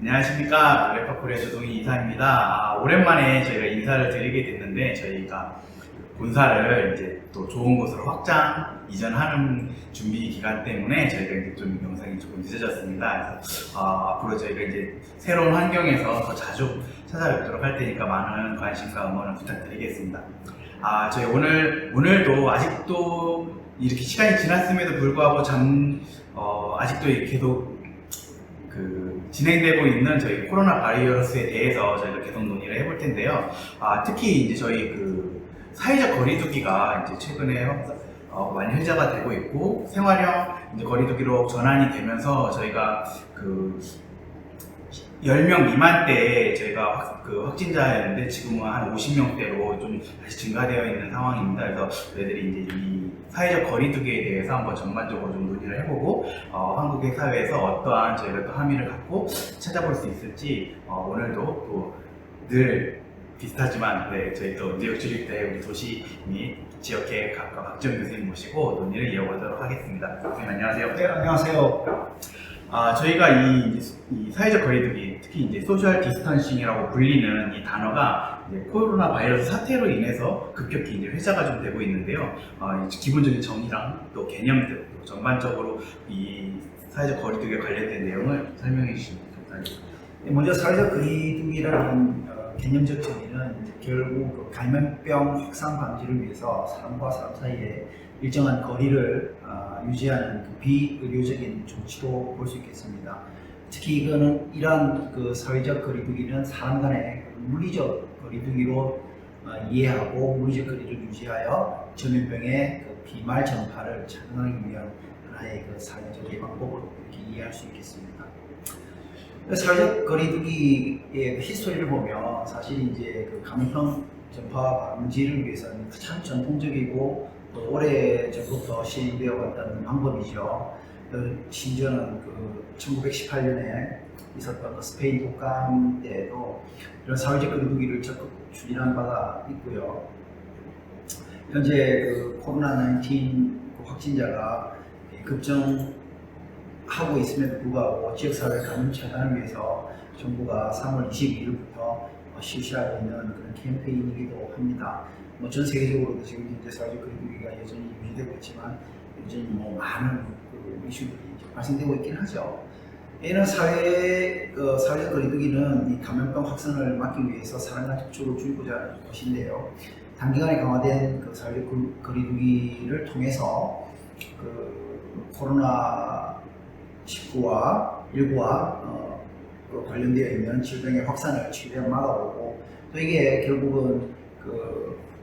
안녕하십니까. 래퍼코리아 조동희 이사입니다. 오랜만에 저희가 인사를 드리게 됐는데 저희가 본사를 이제 또 좋은 곳으로 확장 이전하는 준비 기간 때문에 저희가 이제 좀 영상이 조금 늦어졌습니다. 그래서 앞으로 저희가 이제 새로운 환경에서 더 자주 찾아뵙도록 할 테니까 많은 관심과 응원을 부탁드리겠습니다. 저희 오늘도 아직도 이렇게 시간이 지났음에도 불구하고 아직도 계속 진행되고 있는 저희 코로나 바이러스에 대해서 저희가 계속 논의를 해볼 텐데요. 특히 이제 저희 사회적 거리두기가 이제 최근에 많이 회자가 되고 있고 생활형 이제 거리두기로 전환이 되면서 저희가 10명 미만대에 저희가 확진자였는데 지금은 한 50명대로 좀 다시 증가되어 있는 상황입니다. 그래서 저희들이 이제 이 사회적 거리두기에 대해서 한번 전반적으로 좀 논의를 해보고 한국의 사회에서 어떠한 저희가 또 함의를 갖고 찾아볼 수 있을지 오늘도 또 늘 비슷하지만 저희 또 뉴욕주립대 우리 도시 및 지역계획학과 박지원 교수님 모시고 논의를 이어보도록 하겠습니다. 교수님 안녕하세요. 네, 안녕하세요. 저희가 이 사회적 거리두기, 특히 이제 소셜 디스턴싱이라고 불리는 이 단어가 이제 코로나 바이러스 사태로 인해서 급격히 이제 회자가 좀 되고 있는데요. 기본적인 정의랑 또 개념들, 또 전반적으로 이 사회적 거리두기에 관련된 내용을 설명해 주시면 감사하겠습니다. 먼저 사회적 거리두기라는 개념적 정의는 결국 감염병 확산 방지를 위해서 사람과 사람 사이에 일정한 거리를 유지하는 비의료적인 조치로 볼 수 있겠습니다. 특히 이러한 사회적 거리두기는 사람 간의 물리적 거리두기로 이해하고 물리적 거리를 유지하여 전염병의 비말 전파를 차단하기 위한 하나의 사회적 예방법으로 이렇게 이해할 수 있겠습니다. 사회적 거리두기의 히스토리를 보면 사실 이제 감염병 전파 방지를 위해서는 참 전통적이고 또 오래 전부터 시행되어 왔다는 방법이죠. 심지어는 1918년에 있었던 스페인 독감 때에도 이런 사회적 거리두기를 적극 추진한 바가 있고요. 현재 코로나19 확진자가 급증하고 있음에도 불구하고 지역사회 감염 차단을 위해서 정부가 3월 22일부터 실시하고 있는 그런 캠페인이기도 합니다. 전 세계적으로도 지금 현재 사회적 거리두기가 여전히 유지되고 있지만 여전히 많은 이슈들이 발생되고 있긴 하죠. 이런 사회적 거리두기는 이 감염병 확산을 막기 위해서 사람 간 접촉을 줄이고자 하는 것인데요. 단기간에 강화된 사회적 거리두기를 통해서 코로나19와 관련되어 있는 질병의 확산을 최대한 막아보고 또 이게 결국은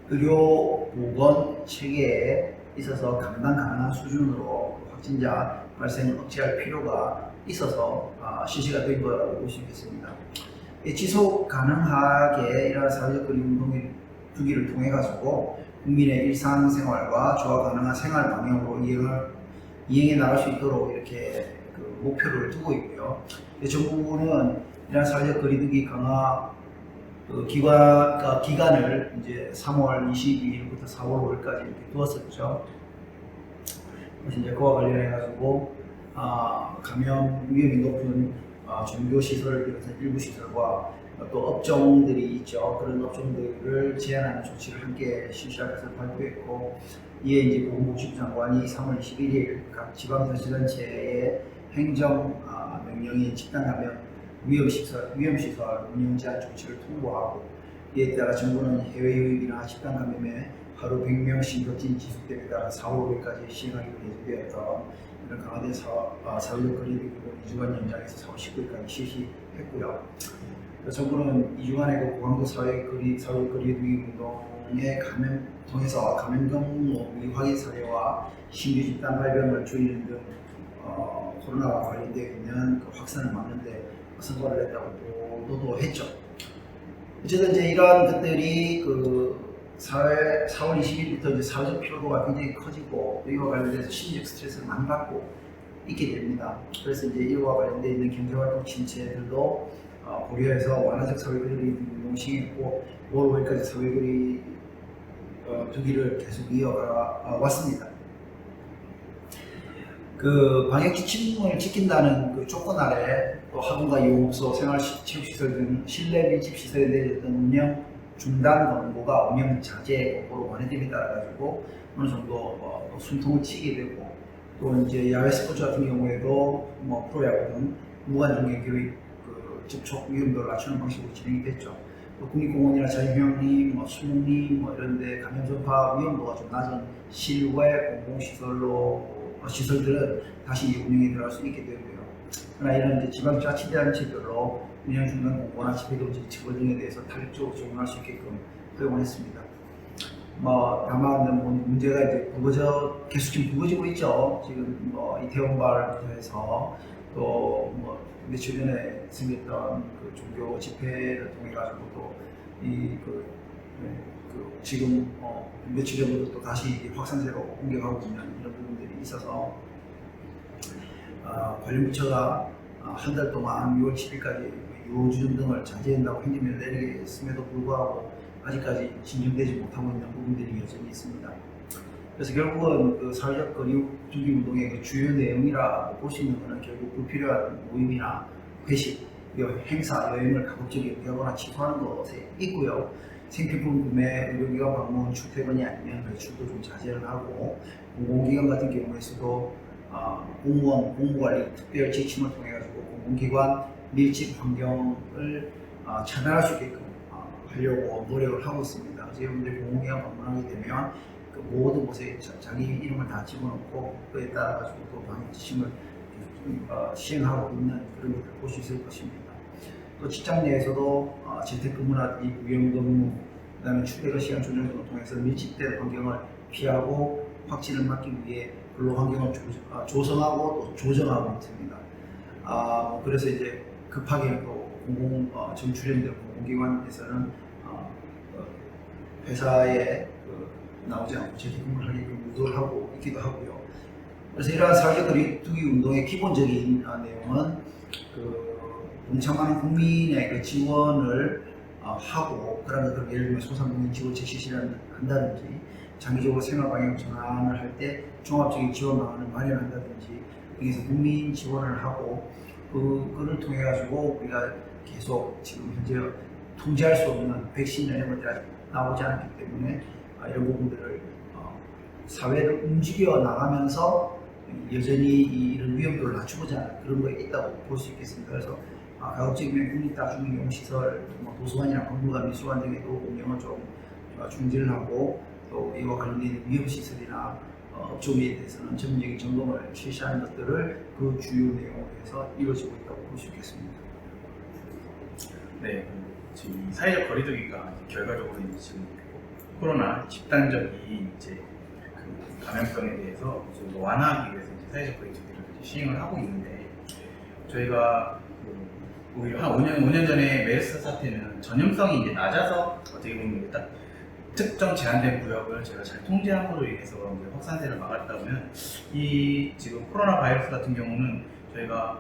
의료보건 체계에 있어서 감당 가능한 수준으로 확진자 발생을 억제할 필요가 있어서 실시가 된 거라고 볼 수 있겠습니다. 지속 가능하게 이러한 사회적 거리두기를 통해 가지고 국민의 일상생활과 조화 가능한 생활 방향으로 이행해 나갈 수 있도록 이렇게 목표를 두고 있고요. 정부는 이러한 사회적 거리두기 강화 기간을 이제 3월 22일부터 4월 5일까지 이렇게 두었었죠. 그래서 이제 그와 관련해 가지고 감염 위험이 높은 종교 시설을 비롯한 일부 시설과 또 업종들이 있죠. 그런 업종들을 제한하는 조치를 함께 실시할 것을 발표했고, 이에 이제 보건복지부 장관이 3월 21일 각 지방자치단체의 행정 명령인 집단 감염 위험시설 운영 제한 조치를 통보하고, 이에 따라 정부는 해외 유입이나 집단 감염에 하루 100명씩 격진 지속됨에 따라 4월 5일까지 시행하기로 예정되었던 이런 강화된 사회적 거리두기를 2주간 연장해서 4월 19일까지 실시했고요. 정부는 2주간의 고강도 사회적 거리두기 운동에 통해서 감염 경로 미확인 사례와 신규 집단 발병을 줄이는 등 코로나와 관련되어 있는 확산을 막는 데 성과를 냈다고 보도도 했죠. 어쨌든 이제 이러한 것들이 4월 20일부터 이제 사회적 피로도가 굉장히 커지고 이와 관련돼서 심리적 스트레스를 많이 받고 있게 됩니다. 그래서 이제 이와 관련되어 있는 경제활동 침체들도 고려해서 완화적 사회거리두기 운동 시행했고 5월 5일까지 사회거리두기를 계속 이어가 왔습니다. 그 방역 지침을 지킨다는 그 조건 아래 또 학원과 유흥업소, 생활체육시설 등 실내 밀집 시설에 내렸던 운영 중단 권고가 운영 자제 권고로 완화됨에 따라 가지고 어느 정도 또 숨통을 치게 되고 또 이제 야외 스포츠 같은 경우에도 뭐 프로야구 등 무관중의 교육 그 접촉 위험도를 낮추는 방식으로 진행이 됐죠. 또 국립공원이나 자유휴양림, 뭐 수목림 뭐 이런데 감염 전파 위험도가 좀 낮은 실외 시설들은 다시 운영에 들어갈 수 있게 되고요. 그러나 이런 이제 지방자치단체별로 운영 중단 공고나 집회금지 처벌 등에 대해서 탄력적으로 적용할 수 있게끔 허용을 했습니다. 뭐 다만 뭐 문제가 이제 계속 지금 불거지고 있죠. 지금 뭐 이태원발부터 해서 또 뭐 며칠 전에 생겼던 그 종교 집회를 통해 가지고 또그 지금 며칠 전부터 또 다시 확산세로 공격하고 있는 이런 부분들이 있어서 관련 부처가 한 달 동안 6월 10일까지 유호주점 등을 자제한다고 행정명을 내리겠음에도 불구하고 아직까지 진정되지 못하고 있는 부분들이 여전히 있습니다. 그래서 결국은 그 사회적 거리두기 운동의 그 주요 내용이라 볼 수 있는 것은 결국 불필요한 모임이나 회식, 행사, 여행을 가급적 연기하거나 취소하는 것에 있고요. 생필품 구매, 의료기관 방문, 출퇴근이 아니면 외출도 좀 자제를 하고 공공기관 같은 경우에서도 공무원, 공무관리 특별 지침을 통해 가지고 공공기관 밀집 환경을 차단할 수 있게끔 하려고 노력을 하고 있습니다. 여러분들이 공공기관 방문하게 되면 그 모든 곳에 자기 이름을 다 집어넣고 그에 따라 가지고 또 방역 지침을 시행하고 있는 그런 것을 볼 수 있을 것입니다. 또 직장 내에서도 재택근무나 위험근무, 그다음에 출퇴근 시간 조정 등을 통해서 밀집된 환경을 피하고 확진을 막기 위해 근로 환경을 조성하고 또 조정하고 있습니다. 그래서 이제 급하게 또 정출연된 공공기관에서는 회사에 나오지 않고 재택근무를 하게끔 유도를 하고 있기도 하고요. 그래서 이러한 사회적 거리두기 운동의 기본적인 내용은 동참하는 국민의 그 지원을 하고 그런 것들 예를 들면 소상공인 지원 제시를 한다든지 장기적으로 생활 방향 전환을 할 때 종합적인 지원 방안을 마련한다든지 여기서 국민 지원을 하고 그거를 통해 가지고 우리가 계속 지금 현재 통제할 수 없는 백신이나 이런 것들이 나오지 않기 때문에 이런 부분들을 사회를 움직여 나가면서 여전히 이런 위험도를 낮추고자 하는 그런 거에 있다고 볼 수 있겠습니다. 그래서 가급적이면 국립다중이용시설, 도서관이나 박물관, 미술관 등에도 운영을 좀 중지를 하고 또 이와 관련된 위험시설이나 업종에 대해서는 전문적인 점검을 실시하는 것들을 그 주요 내용으로 해서 이루어지고 있다고 볼 수 있겠습니다. 네, 지금 사회적 거리두기가 결과적으로 이제 지금 코로나 집단적인 이제 그 감염병에 대해서 좀 완화하기 위해서 이제 사회적 거리두기를 시행을 하고 있는데 저희가 오히려 한 5년 전에 메르스 사태는 전염성이 이제 낮아서 어떻게 보면 딱 특정 제한된 구역을 제가 잘 통제함으로 인해서 이제 확산세를 막았다면 이 지금 코로나 바이러스 같은 경우는 저희가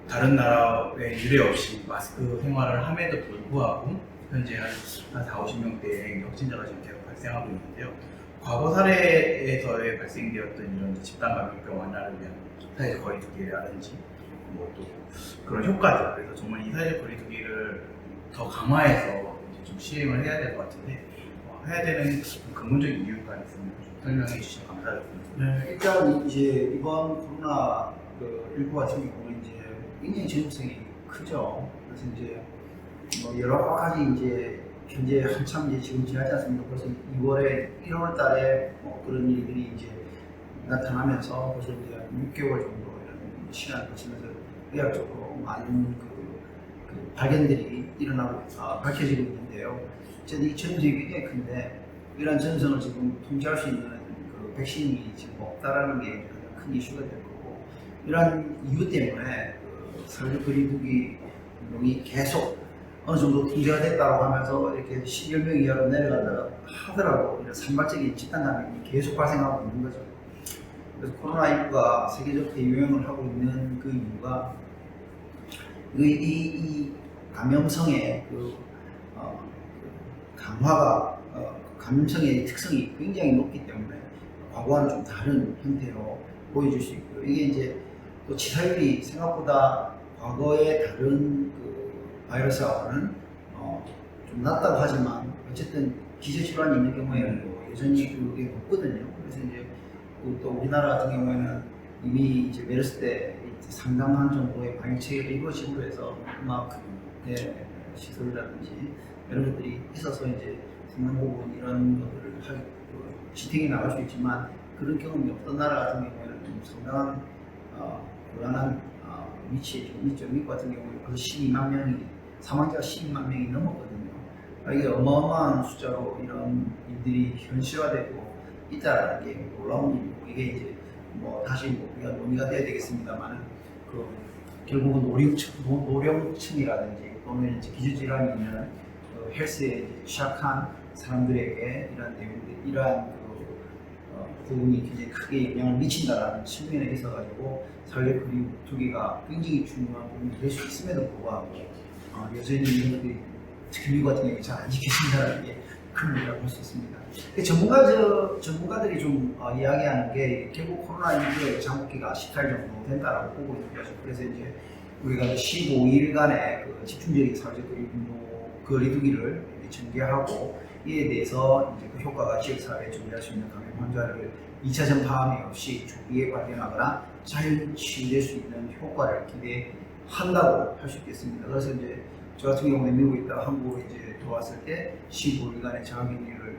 다른 나라에 유례 없이 마스크 생활을 함에도 불구하고 현재 한 4, 50명대의 확진자가 지금 계속 발생하고 있는데요. 과거 사례에서의 발생되었던 이런 집단 감염병 완화를 위한 사회적 거리두기라든지 뭐 또 그런 효과들, 그래서 정말 이 사회적 거리두기를 더 강화해서 이제 좀 시행을 해야 될 것 같은데 해야 되는 근본적인 이유가 있으면 좀 설명해 주시면 감사하겠습니다. 네, 일단 이제 이번 코로나 19 같은 경우는 이제 굉장히 전염성이 크죠. 그래서 이제 여러 가지 이제 현재 한참 이제 지금 지나지 않습니까? 벌써 2월에 1월 달에 그런 일들이 이제 나타나면서 벌써 이제 6개월 정도 이런 시간을 거치면서 의학적으로 많은 그 발견들이 일어나고 밝혀지고 있는데요. 어쨌든 이 전염성이 굉장히 큰데 이러한 전염성을 지금 통제할 수 있는 그 백신이 지금 없다라는 게 가장 큰 이슈가 될 거고 이러한 이유 때문에 사회적 거리두기 운동이 계속 어느 정도 통제가 됐다고 하면서 이렇게 10명 이하로 내려간다 하더라도 이런 산발적인 집단 감염이 계속 발생하고 있는 거죠. 그래서 코로나19가 세계적 대유행을 하고 있는 그 이유가 이 감염성의 강화가 감염성의 특성이 굉장히 높기 때문에 과거와는 좀 다른 형태로 보여줄 수 있고요. 이게 이제 또 치사율이 생각보다 과거의 다른 그 바이러스하고는 좀 낮다고 하지만 어쨌든 기저질환이 있는 경우에는 뭐 여전히 그게 높거든요. 그래서 이제 또 우리나라 같은 경우에는 이미 이제 메르스 때 이제 상당한 정도의 방역 체계가 이루어지고 해서 음악 시설이라든지 이런 것들이 있어서 이제 상당 부분 이런 것들을 지탱해 나갈 수 있지만 그런 경험이 없던 나라 같은 경우에는 좀 상당한 곤란한 위치에 좀 있죠. 미국 같은 경우에 벌써 12만 명이 사망자가 12만 명이 넘었거든요. 이게 어마어마한 숫자로 이런 일들이 현실화되고 있다라는 게 놀라운 일이고 이게 이제 뭐 다시 뭐 우리가 논의가 돼야 되겠습니다만 그 결국은 노령층이라든지 또는 이제 기저질환이 있는 그 헬스에 취약한 사람들에게 이러한 내용들, 이러한 부분이 굉장히 크게 영향을 미친다라는 측면에 있어가지고 사회적 거리두기가 굉장히 중요한 부분이 될 수 있음에도 불구하고 여전히 이런 것들이 특히 미국 같은 경우에 잘 안 지켜진다는 게 큰 문제라고 할 수 있습니다. 전문가들이 좀 이야기하는 게 결국 코로나19의 장기가 14일 정도 된다라고 보고 있는 거죠. 그래서 이제 우리가 15일간의 그 집중적인 사회적 거리두기를 전개하고 이에 대해서 이제 그 효과가 지역사회에 존재할 수 있는 감염 환자를 2차 전파함이 없이 조기에 발견하거나 잘 치유될 수 있는 효과를 기대한다고 할 수 있겠습니다. 그래서 이제 저 같은 경우는 미국에 있다가 한국으로 이제 들어왔을 때 15일간의 자가격리를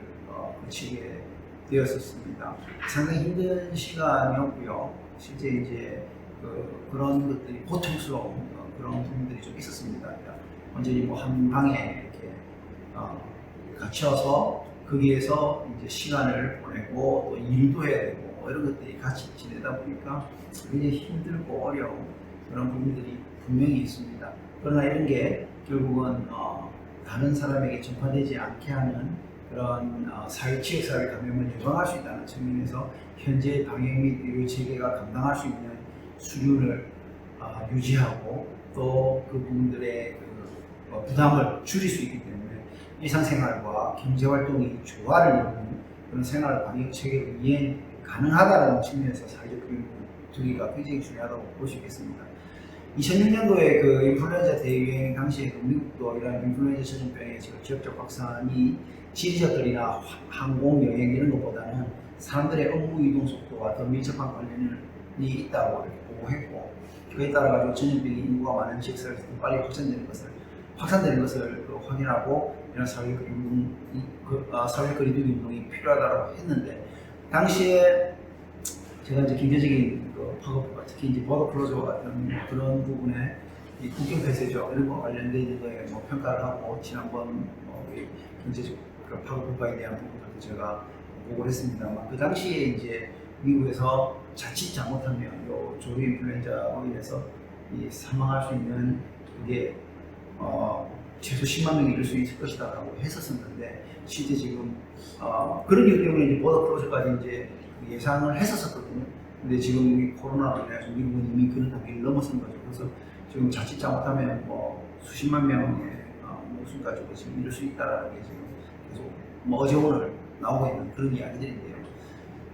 거치게 되었었습니다. 상당히 힘든 시간이었고요. 실제 이제 그런 것들이 고통스러운 그런 부분들이 좀 있었습니다. 완전히 뭐 한 방에 이렇게 갇혀서 거기에서 이제 시간을 보내고 또 일도 해야 되고 뭐 이런 것들이 같이 지내다 보니까 굉장히 힘들고 어려운 그런 부분들이 분명히 있습니다. 그러나 이런 게 결국은 다른 사람에게 전파되지 않게 하는 그런 지역사회 감염을 예방할 수 있다는 측면에서 현재 방역 및 의료 체계가 감당할 수 있는 수준을 유지하고 또 그 부분들의 부담을 줄일 수 있기 때문에 일상생활과 경제활동이 조화를 이루는 그런 생활 방역 체계를 이행 가능하다는 측면에서 사회적 거리두기가 굉장히 중요하다고 볼 수 있겠습니다. 2006년도에 그 인플루엔자 대유행 당시에 미국도 이런 인플루엔자 전염병의 지역적 확산이 지리적들이나 항공 여행 이런 것보다는 사람들의 업무 이동 속도와 더 밀접한 관련이 있다고 이렇게 보고했고 그에 따라 가지고 전염병이 인구가 많은 지역사회에서 더 빨리 확산되는 것을 확인하고 이런 사회적 거리두기 운동이 필요하다고 했는데 당시에 제가 이제 경제적인 파급부가 특히 이제 버더 클로저 같은 그런 부분에 이 국경 폐쇄죠 이런 거 관련된 거에 뭐 평가를 하고 지난번 경제적 파급부가에 대한 부분들도 제가 보고를 했습니다만 그 당시에 이제 미국에서 자칫 잘못하면 요 조류 인플루엔자로 인해서 사망할 수 있는 그게 최소 10만 명이 이를 수 있을 것이다라고 했었었는데 실제 지금 그런 이유 때문에 이제 버더 클로저까지 이제 예상을 했었거든요. 근데 지금 이 코로나로 인해서 미국은 이미 그런 단계를 넘어선 거죠. 그래서 지금 자칫 잘못하면 뭐 수십만 명의 목숨 가지고 지금 이룰 수 있다라는 게 지금 계속 뭐 어제 오늘 나오고 있는 그런 이야기들인데요.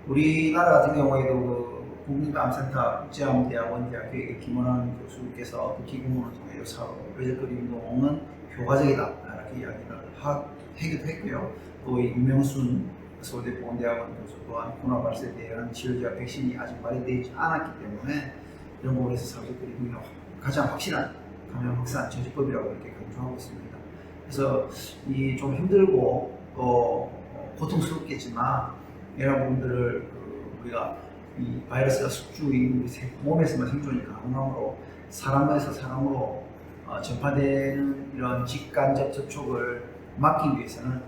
우리나라 같은 경우에도 그 국민감센터 국제암대학원 대학교의 김원환 교수께서 그 기금문을 통해 사회적 거리 운동은 효과적이다 이렇게 이야기를 하기도 했고요. 또 유명순 서울대 보건대학원 교수 또한 코로나 발생에 대한 치료제와 백신이 아직 발효되지 않았기 때문에 이런 부분에서 사회적 거리두기가 가장 확실한 감염 확산 저지법이라고 이렇게 강조하고 있습니다. 그래서 이 좀 힘들고 또 고통스럽겠지만 이런 부분들을 우리가 이 바이러스가 숙주인 우리 몸에서만 생존이 가능하므로 사람에서 사람으로 전파되는 이런 직간접 접촉을 막기 위해서는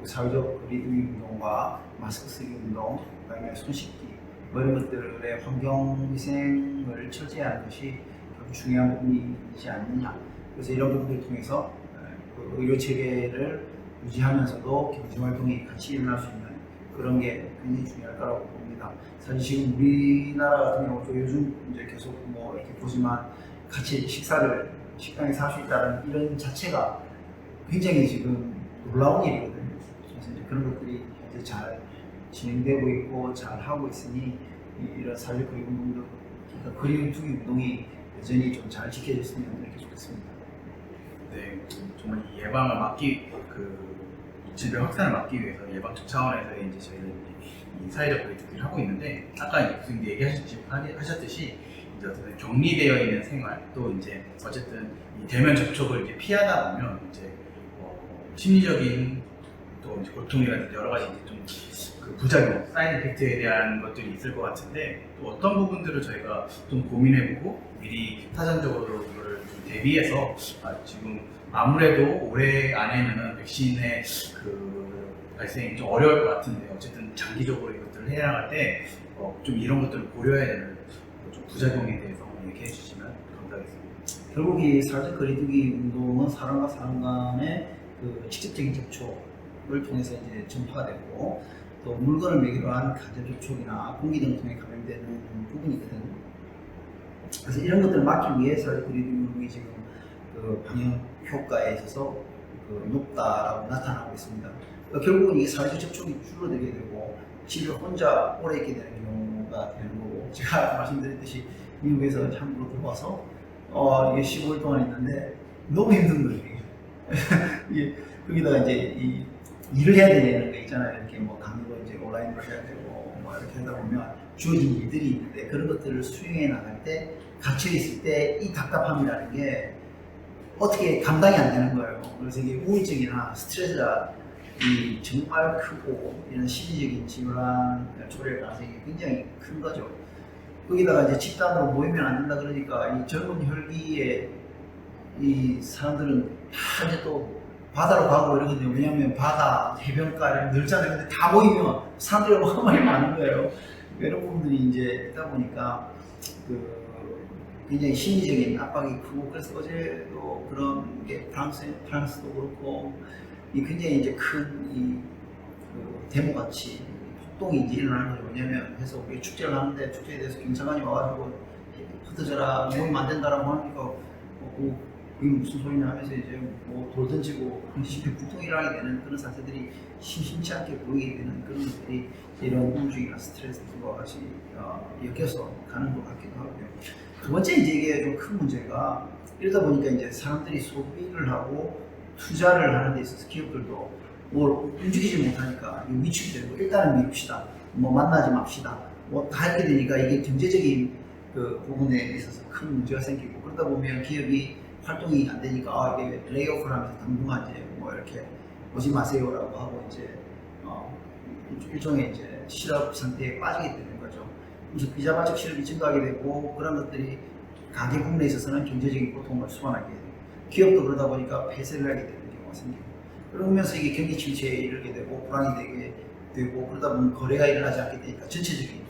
사회적 거리두기 운동과 마스크 쓰기 운동, 그다음에 손 씻기 뭐 이런 것들의 환경위생을 철저히하는 것이 중요한 부분이지 않느냐. 그래서 이런 부분들을 통해서 그 의료 체계를 유지하면서도 경제활동이 같이 일어날 수 있는 그런 게 굉장히 중요할 거라고 봅니다. 사실 지금 우리나라 같은 경우도 요즘 이제 계속 뭐 이렇게 보지만 같이 식당에서 할 수 있다는 이런 자체가 굉장히 지금 놀라운 일이거든요. 그래서 이제 그런 것들이 이제 잘 진행되고 있고 잘 하고 있으니 이런 사회적 거리 운동들, 그러니까 거리 두기 운동이 여전히 좀 잘 지켜졌으면 이렇게 좋겠습니다. 네, 정말 이 예방을 막기 이 질병 확산을 막기 위해서 예방적 차원에서 이제 저희는 이 사회적 거리두기를 하고 있는데 아까 교수님 얘기하셨듯이 이제 어쨌든 격리되어 있는 생활 또 이제 어쨌든 이 대면 접촉을 이제 피하다 보면 이제 심리적인 또 이제 고통이라든지 여러 가지 이제 좀 그 부작용, 사이드 이펙트에 대한 것들이 있을 것 같은데 또 어떤 부분들을 저희가 좀 고민해보고 미리 사전적으로 이거를 좀 대비해서 지금 아무래도 올해 안에는 백신의 그 발생이 좀 어려울 것 같은데 어쨌든 장기적으로 이것들을 해나갈 때 좀 이런 것들을 고려해야 되는 좀 부작용에 대해서 얘기해 주시면 감사하겠습니다. 결국 이 사회적 거리두기 운동은 사람과 사람 간의 그 직접적인 접촉을 통해서 이제 전파가 되고 또 물건을 매개로 한 간접 접촉이나 공기 등을 통해 감염되는 부분이거든요. 그래서 이런 것들을 막기 위해 사회적 거리두기 운동이 지금 그 방역 효과에 있어서 높다라고 나타나고 있습니다. 그러니까 결국은 이게 사회적 접촉이 줄어들게 되고 집에 혼자 오래 있게 되는 경우가 되는 거고 제가 말씀드렸듯이 미국에서 한국으로 들어와서 이게 15일 동안 있는데 너무 힘든 거예요. 이게 거기다가 이제 이 일을 해야 되는 거 있잖아요. 이렇게 뭐 강의도 이제 온라인으로 해야 되고 뭐 이렇게 하다 보면 주어진 일들이 있는데 그런 것들을 수행해 나갈 때 갇혀 있을 때 이 답답함이라는 게 어떻게 감당이 안 되는 거예요. 그래서 이게 우울증이나 스트레스가 이 정말 크고 이런 심리적인 질환을 초래할 가능성이 굉장히 큰 거죠. 거기다가 이제 집단으로 모이면 안 된다 그러니까 이 젊은 혈기에 이 사람들은 다 이제 또 바다로 가고 이러거든요. 왜냐하면 바다, 해변가 늘잖아요. 근데 다 모이면 사람들이 어마어마하게 많은 거예요. 이런 부분들이 이제 있다 보니까 굉장히 심리적인 압박이 크고 그래서 어제도 그런 게 프랑스도 그렇고 이 굉장히 이제 큰 데모 같이 폭동이 이제 일어나는 거죠. 왜냐하면 해서 우리 축제를 하는데 축제에 대해서 경찰관이 와가지고 흩어져라 모이면 안 된다라고 하니까 이게 무슨 소리냐 하면서 이제 뭐 돌 던지고 심히 폭동이 일어나게 되는 그런 사태들이 심심치 않게 보이게 되는 그런 것들이 이런 우울증이나 스트레스 등과 같이 엮여서 가는 것 같기도 하고요. 두 번째 이제 이게 좀 큰 문제가 이러다 보니까 이제 사람들이 소비를 하고 투자를 하는 데 있어서 기업들도 뭘 움직이지 못하니까 위축이 되고 일단은 미룹시다. 뭐 만나지 맙시다. 뭐 다 이렇게 되니까 이게 경제적인 그 부분에 있어서 큰 문제가 생기고 그러다 보면 기업이 활동이 안 되니까 이게 레이오프를 하면서 당분간 이제 뭐 이렇게 오지 마세요라고 하고 이제 일종의 이제 실업 상태에 빠지게 되는 거죠. 그래서 비자발적 실업이 증가하게 되고 그런 것들이 가계 부분에 있어서는 경제적인 고통을 수반하게 되고 기업도 그러다 보니까 폐쇄를 하게 되는 경우가 생기고 그러면서 이게 경기 침체에 이르게 되고 불황이 되게 되고 그러다 보면 거래가 일어나지 않게 되니까 전체적인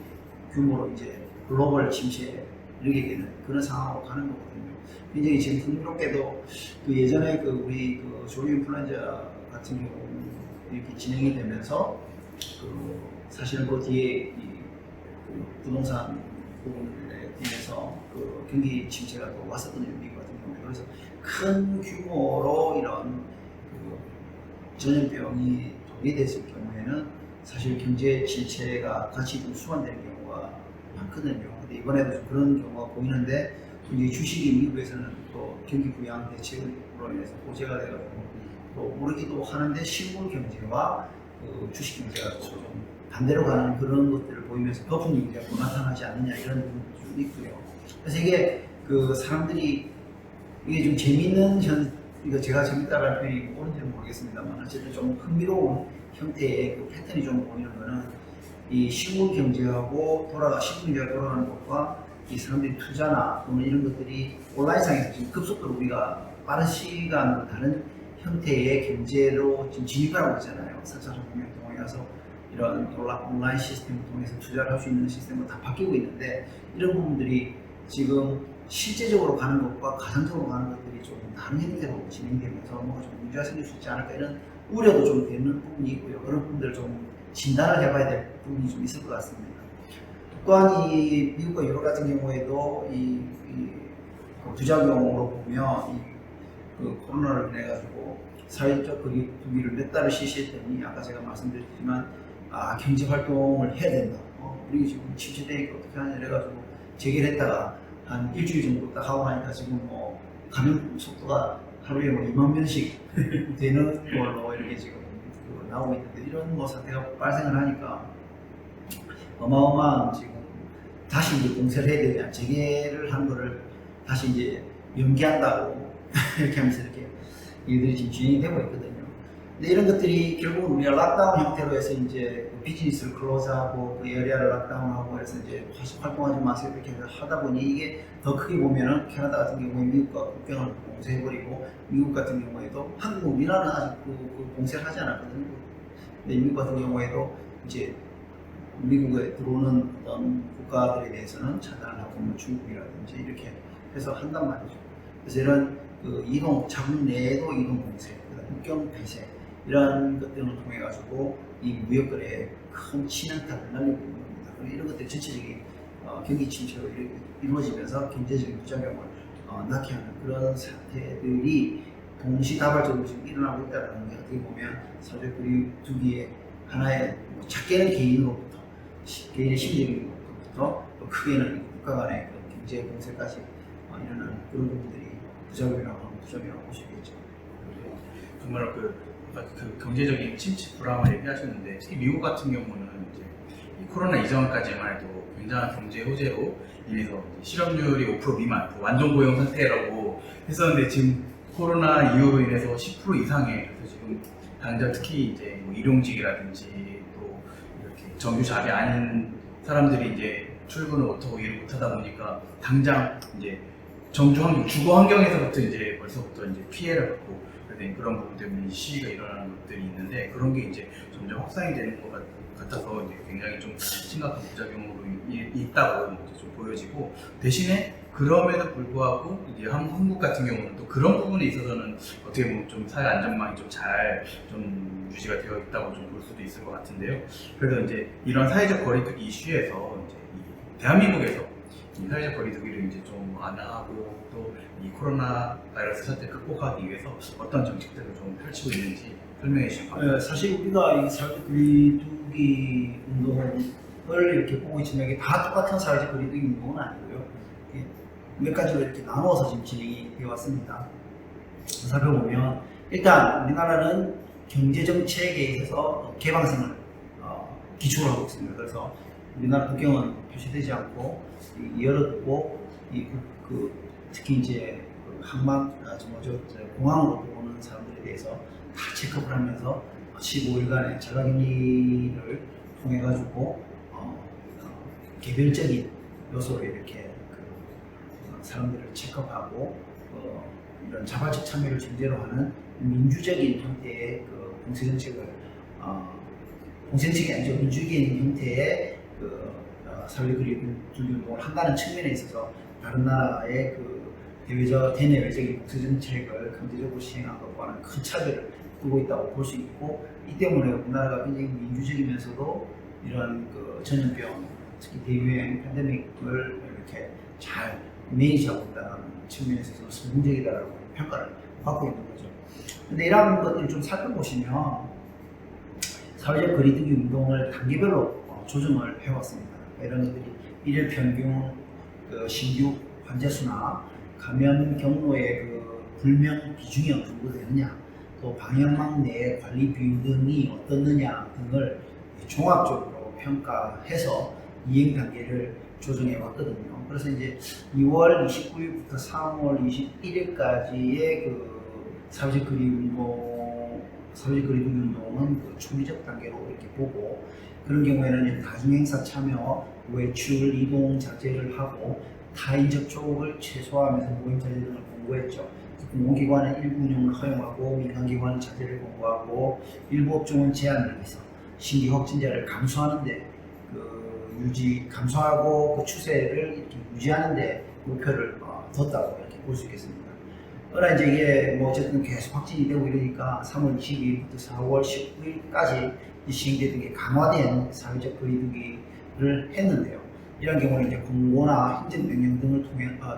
규모로 이제 글로벌 침체에 이르게 되는 그런 상황으로 가는 거거든요. 굉장히 지금 흥미롭게도 예전에 우리 조류 인플루엔자 같은 경우 이렇게 진행이 되면서 사실은 그 뒤에 부동산 부분에 대해서 경기 침체가 또 왔었던 의미거든요. 그래서 큰 규모로 이런 전염병이 도래됐을 경우에는 사실 경제 침체가 같이 좀 수반되는 경우가 많거든요. 근데 이번에도 좀 그런 경우가 보이는데 이제 주식이 미국에서는 또 경기 부양 대책으로 인해서 호재가 돼가지고 또 오르기도 하는데 실물 경제와 주식 경제가 좀 반대로 가는 그런 것들을 보이면서 거품이 자꾸 나타나지 않느냐 이런 부분도 좀 있고요. 그래서 이게 사람들이 이게 좀 재미있는 이거 제가 재밌다는 표현이 옳은지는 모르겠습니다만 어쨌든 좀 흥미로운 형태의 패턴이 좀 보이는 거는 이 실물 경제하고 실물 경제가 돌아가는 것과 이 사람들이 투자나 또는 이런 것들이 온라인상에서 지금 급속도로 우리가 빠른 시간으로 다른 형태의 경제로 지금 진입하고 있잖아요. 4차 산업혁명을 통해서 이런 온라인 시스템을 통해서 투자를 할 수 있는 시스템으로 다 바뀌고 있는데 이런 부분들이 지금 실제적으로 가는 것과 가상적으로 가는 것들이 좀 다른 형태로 진행되면서 뭔가 좀 문제가 생길 수 있지 않을까 이런 우려도 좀 되는 부분이 있고요. 그런 부분들을 좀 진단을 해봐야 될 부분이 좀 있을 것 같습니다. 또한 이 미국과 유럽 같은 경우에도 이 부작용으로 보면 코로나를 인해 가지고 사회적 거리두기를 몇 달을 실시했더니 아까 제가 말씀드렸지만 경제 활동을 해야 된다. 우리 지금 침체되니까 어떻게 하냐 이래가지고 제기를 했다가 한 일주일 정도 딱 하고 나니까 지금 뭐 감염 속도가 하루에 뭐 2만 명씩 되는 걸로 이렇게 지금 나오고 있는데, 이런 뭐 사태가 발생을 하니까 어마어마한 지금 다시 이제 공세를 해야 되냐, 재개를 하는 거를 다시 이제 연기한다고 이렇게 하면서 이렇게 일들이 지금 진행이 되고 있거든요. 근데 이런 것들이 결국은 우리가 락다운 형태로 해서 이제 비즈니스를 클로즈하고 그 에리아를 락다운하고 해서 이제 활동하지 마세요 이렇게 하다 보니, 이게 더 크게 보면은 캐나다 같은 경우에 미국과 국경을 봉쇄해버리고, 미국 같은 경우에도 한국, 우리나라는 아직 그 봉쇄를 하지 않았거든요. 근데 미국 같은 경우에도 이제 미국에 들어오는 어떤 국가들에 대해서는 차단을 하고, 뭐 중국이라든지 이렇게 해서 한단 말이죠. 그래서 이런 그 이동, 자국 내에도 이동 봉쇄, 국경 폐쇄, 이런 것들을 통해 가지고 이 무역 거래에 큰 치명타를 날리고 있는 겁니다. 이런 것들이 전체적인 경기 침체로 이루어지면서 경제적인 부작용을 낳게 하는 그런 사태들이 동시다발적으로 지금 일어나고 있다는 게, 어떻게 보면 사회적 거리두기의 하나의 작게는 개인으로부터, 개인의 심리적인 것부터 또 크게는 국가 간의 경제 공세까지 일어나는 그런 부분들이 부작용이라고 하면 부작용이라고 보시겠죠. 정말 그 경제적인 침체 불황을 얘기하셨는데, 특히 미국 같은 경우는 이제 이 코로나 이전까지만 해도 굉장한 경제 호재로 인해서 실업률이 5% 미만, 완전 고용 상태라고 했었는데, 지금 코로나 이후로 인해서 10% 이상에, 그래서 지금 당장 특히 이제 뭐 일용직이라든지 또 이렇게 정규 잡이 아닌 사람들이 이제 출근을 못하고 일을 못하다 보니까 당장 이제 정주 환경, 주거 환경에서부터 이제 벌써부터 이제 피해를 받고 그런 부분 때문에 시위가 일어나는 것들이 있는데, 그런 게 이제 점점 확산이 되는 것 같아서 이제 굉장히 좀 심각한 부작용으로 있다고 좀 보여지고, 대신에 그럼에도 불구하고 이제 한국 같은 경우는 또 그런 부분에 있어서는 어떻게 보면 좀 사회 안전망이 좀 잘 좀 유지가 되어 있다고 좀 볼 수도 있을 것 같은데요. 그래서 이제 이런 사회적 거리두기 이슈에서 이제 대한민국에서 이 사회적 거리두기를 이제 좀 완화하고 또 이 코로나 바이러스 사태 극복하기 위해서 어떤 정책들을 좀 펼치고 있는지 설명해 주시면. 사실 우리가 이 사회적 거리두기 운동을 이렇게 보고 있지만, 이게 다 똑같은 사회적 거리두기 운동은 아니고요. 몇 가지로 이렇게 나누어서 지금 진행이 되어 왔습니다. 살펴보면, 일단 우리나라는 경제 정책에 있어서 개방성을 기초로 하고 있습니다. 그래서 우리나라 국경은 표시되지 않고 열어두고, 특히 이제 항만, 공항으로 들어오는 사람들에 대해서 다 체크를 하면서 15일간의 자가격리를 통해 가지고 개별적인 요소로 이렇게 사람들을 체크하고 이런 자발적 참여를 전제로 하는 민주적인 형태의 공세 정책을, 공세 정책이 아니죠, 민주적인 형태의 사회적 거리두기 운동을 한다는 측면에 있어서 다른 나라의 대내외적인 공세 정책을 강제적으로 시행한 것과는 큰 차별을 두고 있다고 볼 수 있고, 이 때문에 우리나라가 굉장히 민주적이면서도 이런 전염병, 특히 대유행 팬데믹을 이렇게 잘 매니지하고 있다는 측면에서 성공적이다라고 평가를 받고 있는 거죠. 근데 이런 것들을 좀 살펴보시면, 사회적 거리두기 운동을 단계별로 조정을 해왔습니다. 이런 것들이 일일 평균 신규 환자 수나 감염 경로의 불명 비중이 어느 정도 되느냐, 또 방역망 내 관리 비율 등이 어떻느냐 등을 종합적으로 평가해서 이행 단계를 조정해 왔거든요. 그래서 이제 2월 29일부터 3월 21일까지의 사회적 거리두기 운동은 초기적 단계로 이렇게 보고, 그런 경우에는 이제 다중행사 참여, 외출, 이동 자제를 하고 타인 접촉을 최소화하면서 모임 자제 등을 공고했죠. 공공기관은 일부 운영을 허용하고 민간기관은 자제를 공고하고, 일부 업종은 제한을 해서 신규 확진자를 감소하는데 감소하고 추세를 이렇게 유지하는데 목표를 뒀다고 이렇게 볼 수 있겠습니다. 그러나 이제 이게 뭐 어쨌든 계속 확진이 되고 이러니까 3월 22일부터 4월 19일까지 시행되던 게 강화된 사회적 거리두기를 했는데요. 이런 경우는 이제 공고나 행정명령 등을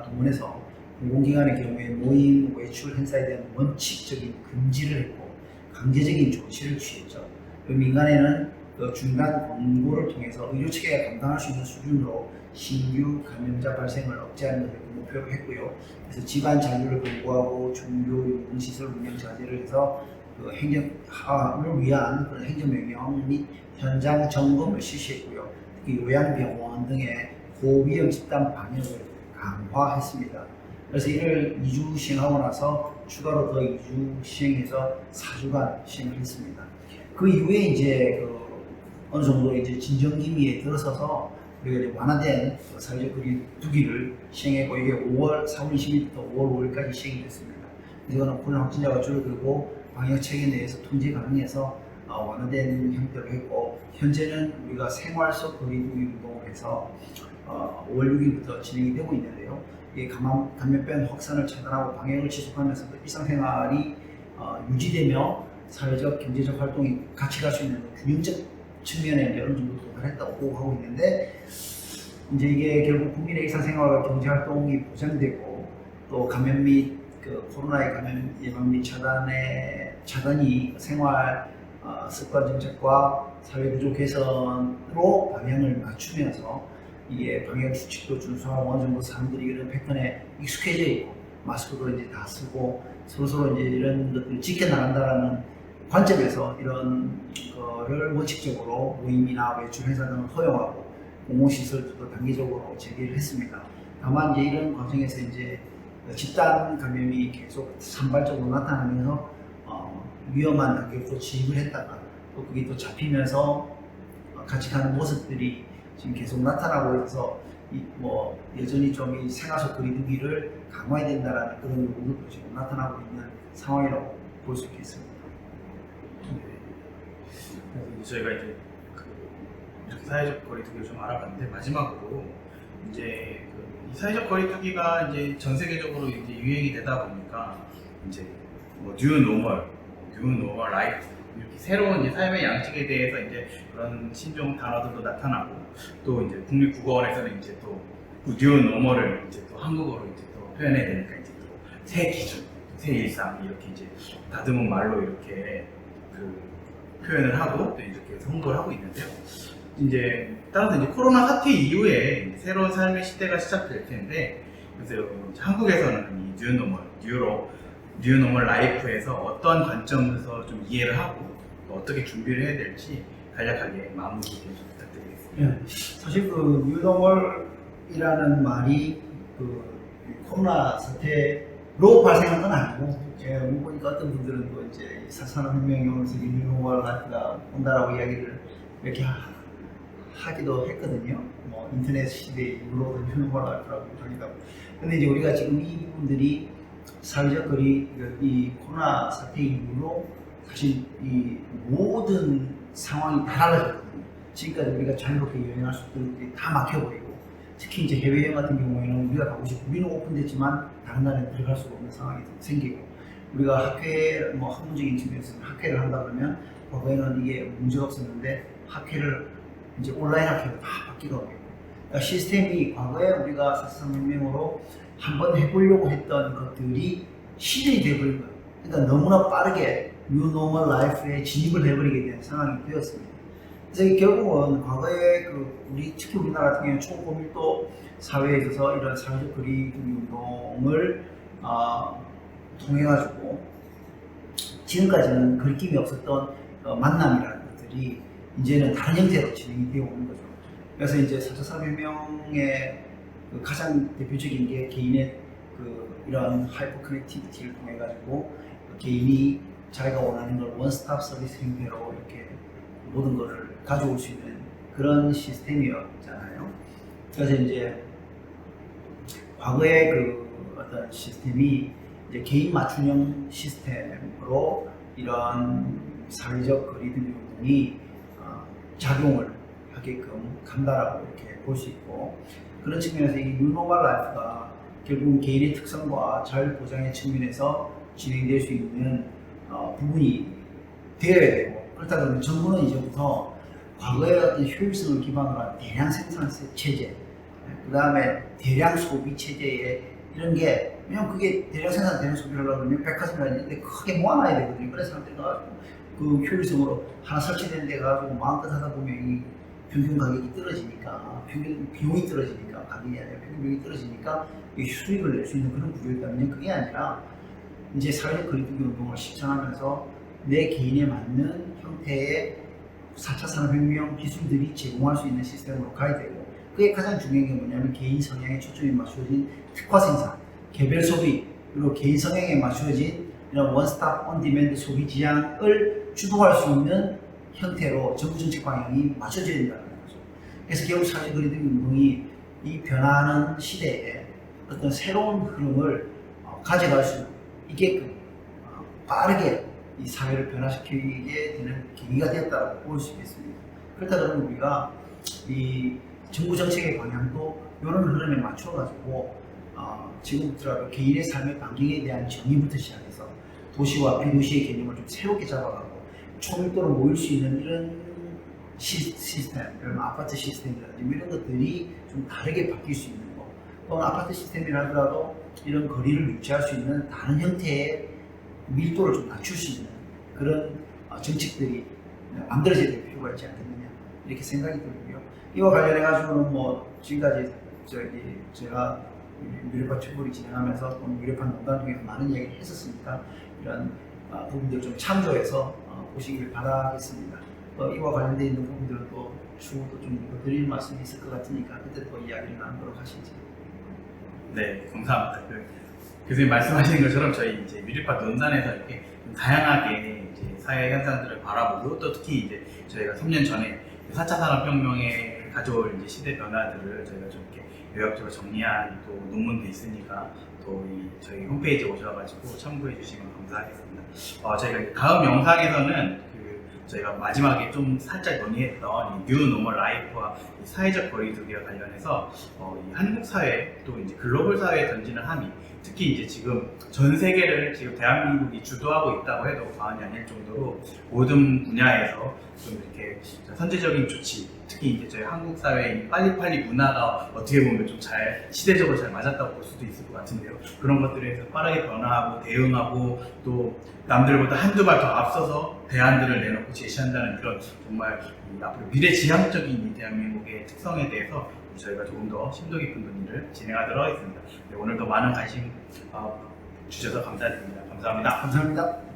동원해서 공공기관의 경우에 모임, 외출, 행사에 대한 원칙적인 금지를 했고 강제적인 조치를 취했죠. 민간에는 그 중간 권고를 통해서 의료 체계가 감당할 수 있는 수준으로 신규 감염자 발생을 억제하는 것을 목표로 했고요. 그래서 집안 잔류를 권고하고 종교 유흥시설 운영 자제를 해서 그 행정을 위한 그런 행정명령 및 현장 점검을 실시했고요. 특히 요양병원 등의 고위험 집단 방역을 강화했습니다. 그래서 이를 2주 시행하고 나서 추가로 더 2주 시행해서 4주간 시행을 했습니다. 그 이후에 이제 어느 정도 이제 진정기미에 들어서서 우리가 이제 완화된 사회적 거리두기를 시행했고 이게 4월 20일부터 5월 5일까지 시행이 됐습니다. 이거는 코로나 확진자가 줄어들고 방역 체계 내에서 통제 가능해서 완화된 형태로 했고 현재는 우리가 생활 속 거리두기 운동을 해서 5월 6일부터 진행이 되고 있는데요. 이게 감염병 확산을 차단하고 방역을 지속하면서도 일상생활이 유지되며 사회적, 경제적 활동이 같이 갈 수 있는 균형적 측면에 이제 어느 정도 도달했다고 보고하고 있는데 이제 이게 결국 국민의 일상생활과 경제활동이 보장되고 또 감염 및 코로나의 감염 예방 및 차단이 생활 습관 정책과 사회구조 개선으로 방향을 맞추면서 이게 방역 수칙도 준수하고 어느 정도 사람들이 이런 패턴에 익숙해져 있고 마스크도 이제 다 쓰고 서로 이제 이런 것들을 지켜나간다라는 관점에서 이런 거를 원칙적으로 모임이나 외출 행사 등을 허용하고 공공시설도 단계적으로 재개를 했습니다. 다만 이제 이런 과정에서 이제 집단 감염이 계속 산발적으로 나타나면서 위험한 단계로 진입을 했다가 또 그게 또 잡히면서 같이 가는 모습들이 지금 계속 나타나고 있어서 여전히 좀 이 생활 속 거리두기를 강화해야 된다라는 그런 요구도 지금 나타나고 있는 상황이라고 볼 수 있겠습니다. 그래서 저희가 이제 이렇게 사회적 거리두기를 좀 알아봤는데 마지막으로 이제 이 사회적 거리두기가 이제 전 세계적으로 이제 유행이 되다 보니까 이제 뉴 노멀 라이프 이렇게 새로운 이제 삶의 양식에 대해서 이제 그런 신종 단어들도 나타나고 또 이제 국립국어원에서는 이제 또 뉴 노멀을 이제 또 한국어로 이제 또 표현해야 되니까 이제 또 새 기준, 새 일상 이렇게 이제 다듬은 말로 이렇게 표현을 하고 또 이렇게 홍보를 하고 있는데요. 이제 따라서 이제 코로나 사태 이후에 이제 새로운 삶의 시대가 시작될 텐데 그래서 한국에서는 이 뉴 노멀 라이프에서 어떤 관점에서 좀 이해를 하고 또 어떻게 준비를 해야 될지 간략하게 마무리 좀 부탁드리겠습니다. 사실 뉴노멀이라는 말이 코로나 사태로 발생한 건 아니고 제가 보니까 어떤 분들은 또 이제 산업혁명이 오면서 뉴노멀 라이프가 온다라고 이야기를 이렇게 하기도 했거든요. 인터넷 시대 이후로 뉴노멀 라이프라고 하기도 하고. 근데 이제 우리가 지금 이 부분들이 사회적 이 코로나 사태 이후로 사실 이 모든 상황이 다 달라졌거든요. 지금까지 우리가 자유롭게 여행할 수 있던 것들이 다 막혀버리고 특히 이제 해외여행 같은 경우에는 우리가 가고 싶고 우리는 오픈됐지만 다른 나라에 들어갈 수가 없는 상황이 생기고 우리가 학문적인 측면에서 학회를 한다 그러면 과거에는 이게 문제가 없었는데 학회를 이제 온라인 학회로 다 바뀌고 그러니까 시스템이 과거에 우리가 사상혁명으로 한번 해보려고 했던 것들이 실현이 되어버린 거예요. 그러니까 너무나 빠르게 뉴노멀 라이프에 진입을 해버리게 된 상황이 되었습니다. 그래서 결국은 과거에 우리 특히 우리나라 같은 경우는 초고밀도 사회에 있어서 이런 사회적 거리두기 운동을 통해가지고 지금까지는 거리낌이 없었던 만남이라는 것들이 이제는 다른 형태로 진행이 되어 오는 거죠. 그래서 이제 4차 산업혁명의 가장 대표적인 게 개인의 이런 하이퍼 커넥티비티를 통해 가지고 개인이 자기가 원하는 걸 원스톱 서비스 형태로 이렇게 모든 것을 가져올 수 있는 그런 시스템이었잖아요. 그래서 이제 과거의 어떤 시스템이 이제 개인 맞춤형 시스템으로 이런 사회적 거리두기 운동이 작용을 하게끔 간다라고 이렇게 볼 수 있고 그런 측면에서 이 뉴노멀 라이프가 결국 개인의 특성과 자율 보장의 측면에서 진행될 수 있는 부분이 되어야 되고 그렇다 그러면 정부는 이제부터 과거의 어떤 효율성을 기반으로 한 대량 생산 체제 그 다음에 대량 소비 체제에 이런 게 왜냐면 그게 대량 생산 대량 소비를 하려면 백화점이나 이런 데 크게 모아놔야 되거든요. 그래서 사람들이 가가지고 그 효율성으로 하나 설치된 데 가지고 마음껏 하다 보면 이 평균 가격이 떨어지니까, 평균 비용이 떨어지니까, 가격이 아니라 평균 비용이 떨어지니까 이 수익을 낼 수 있는 그런 구조였다면 그게 아니라 이제 사회적 거리두기 운동을 실천하면서 내 개인에 맞는 형태의 4차 산업혁명 기술들이 제공할 수 있는 시스템으로 가야 되고, 그게 가장 중요한 게 뭐냐면 개인 성향에 초점이 맞춰진 특화 생산, 개별 소비, 그리고 개인 성향에 맞춰진 이런 원스톱 온디맨드 소비 지향을 주도할 수 있는 형태로 정부 정책 방향이 맞춰져야 된다는 거죠. 그래서 결국 사회적 거리두기 운동이 이 변화하는 시대에 어떤 새로운 흐름을 가져갈 수 있게끔 빠르게 이 사회를 변화시키게 되는 계기가 되었다고 볼 수 있겠습니다. 그렇다 그러면 우리가 이 정부 정책의 방향도 이런 흐름에 맞춰가지고 지금부터 개인의 삶의 반경에 대한 정의부터 시작해서 도시와 비도시의 개념을 좀 새롭게 잡아가고 초밀도로 모일 수 있는 이런 시스템, 이런 아파트 시스템이라든지 이런 것들이 좀 다르게 바뀔 수 있는 거, 또는 아파트 시스템이라 하더라도 이런 거리를 유지할 수 있는 다른 형태의 밀도를 좀 낮출 수 있는 그런 정책들이 만들어져야 될 필요가 있지 않겠느냐 이렇게 생각이 들고요. 이와 관련해 가지고는 뭐 지금까지 제가 미래파 튜브를 진행하면서 또는 미래파 농단 중에서 많은 이야기를 했었으니까 이런 부분들을 좀 참조해서 보시길 바라겠습니다. 이와 관련되어 있는 부분들은 또 추후 좀 드릴 말씀이 있을 것 같으니까 그때 또 이야기를 나누도록 하시죠. 네, 감사합니다. 교수님 말씀하시는 것처럼 저희 이제 미래파 논단에서 이렇게 좀 다양하게 이제 사회 현상들을 바라보고 또 특히 이제 저희가 3년 전에 4차 산업혁명에 가져올 이제 시대 변화들을 저희가 좀 이렇게 요약적으로 정리한 또 논문도 있으니까 또 저희 홈페이지에 오셔가지고 참고해 주시면 감사하겠습니다. 저희가 다음 영상에서는 저희가 마지막에 좀 살짝 논의했던 뉴 노멀 라이프와 사회적 거리두기와 관련해서 이 한국 사회 또 이제 글로벌 사회에 던지는 함의, 특히 이제 지금 전 세계를 지금 대한민국이 주도하고 있다고 해도 과언이 아닐 정도로 모든 분야에서 좀 이렇게 선제적인 조치, 특히 이제 저희 한국 사회의 빨리빨리 문화가 어떻게 보면 좀 시대적으로 잘 맞았다고 볼 수도 있을 것 같은데요. 그런 것들에 대해서 빠르게 변화하고 대응하고 또 남들보다 한두 발 더 앞서서 대안들을 내놓고 제시한다는 그런 정말 앞으로 미래지향적인 이 대한민국의 특성에 대해서 저희가 조금 더 심도 깊은 논의를 진행하도록 하겠습니다. 네, 오늘도 많은 관심 주셔서 감사드립니다. 감사합니다. 감사합니다.